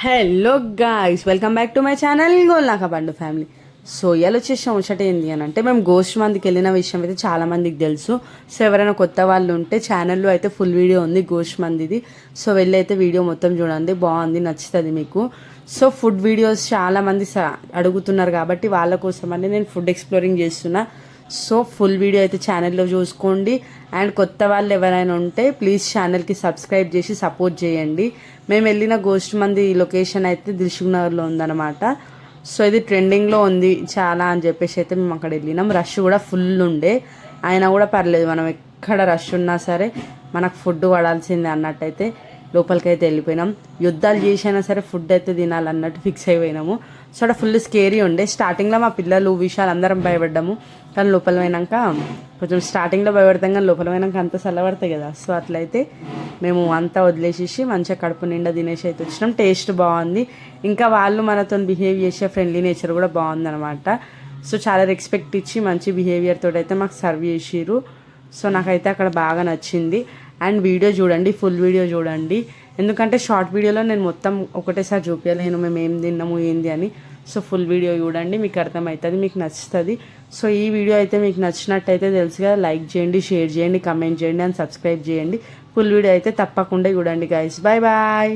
Hello guys, welcome back to my channel Golnaka పండు family. So ఇవాళ వచ్చేసిన ముచ్చట ఏంటి అని అంటే, మేము గోస్ట్ మందికి వెళ్ళిన విషయం అయితే చాలా మందికి తెలుసు. సో ఎవరైనా కొత్త వాళ్ళు ఉంటే ఛానల్లో అయితే ఫుల్ వీడియో ఉంది గోస్ట్ మందిది. సో వెళ్ళి అయితే వీడియో మొత్తం చూడండి, బాగుంది, నచ్చుతుంది మీకు. సో ఫుడ్ వీడియోస్ చాలామంది అడుగుతున్నారు కాబట్టి వాళ్ళ కోసమని నేను ఫుడ్ ఎక్స్ప్లోరింగ్ చేస్తున్నా. సో ఫుల్ వీడియో అయితే ఛానల్లో చూసుకోండి. అండ్ కొత్త వాళ్ళు ఎవరైనా ఉంటే ప్లీజ్ ఛానల్కి సబ్స్క్రైబ్ చేసి సపోర్ట్ చేయండి. మేము వెళ్ళిన గోస్ట్ మంది లొకేషన్ అయితే దిల్సుఖ్నగర్లో ఉందన్నమాట. సో ఇది ట్రెండింగ్లో ఉంది చాలా అని చెప్పేసి అయితే మేము అక్కడ వెళ్ళినాం. రష్ కూడా ఫుల్ ఉండే, అయినా కూడా పర్లేదు, మనం ఎక్కడ రష్ ఉన్నా సరే మనకు ఫుడ్ పడాల్సిందే అన్నట్టయితే లోపలికైతే వెళ్ళిపోయినాం. యుద్ధాలు చేసైనా సరే ఫుడ్ అయితే తినాలన్నట్టు ఫిక్స్ అయిపోయినాము. సో అక్కడ ఫుల్ స్కేరీ ఉండే. స్టార్టింగ్లో మా పిల్లలు విషయాలు అందరం భయపడ్డాము, కానీ లోపల పోయినాక కొంచెం స్టార్టింగ్లో భయపడతాం, కానీ లోపల పోయినాక అంత చల్లబడతాయి కదా. సో అట్లయితే మేము అంతా వదిలేసేసి మంచిగా కడుపు నిండా తినేసి అయితే వచ్చినాం. టేస్ట్ బాగుంది, ఇంకా వాళ్ళు మనతో బిహేవ్ చేసే ఫ్రెండ్లీ నేచర్ కూడా బాగుందన్నమాట. సో చాలా రెస్పెక్ట్ ఇచ్చి మంచి బిహేవియర్ తోటి అయితే మాకు సర్వ్ చేసిర్రు. సో నాకైతే అక్కడ బాగా నచ్చింది. అండ్ వీడియో చూడండి, ఫుల్ వీడియో చూడండి, ఎందుకంటే షార్ట్ వీడియోలో నేను మొత్తం ఒకటేసారి చూపించలేను మేము ఏం తిన్నాము ఏంది అని. సో ఫుల్ వీడియో చూడండి, మీకు అర్థమవుతుంది, మీకు నచ్చుతుంది. సో ఈ వీడియో అయితే మీకు నచ్చినట్టయితే తెలుసు కదా, లైక్ చేయండి, షేర్ చేయండి, కమెంట్ చేయండి అండ్ సబ్స్క్రైబ్ చేయండి. ఫుల్ వీడియో అయితే తప్పకుండా చూడండి గైస్. Bye bye.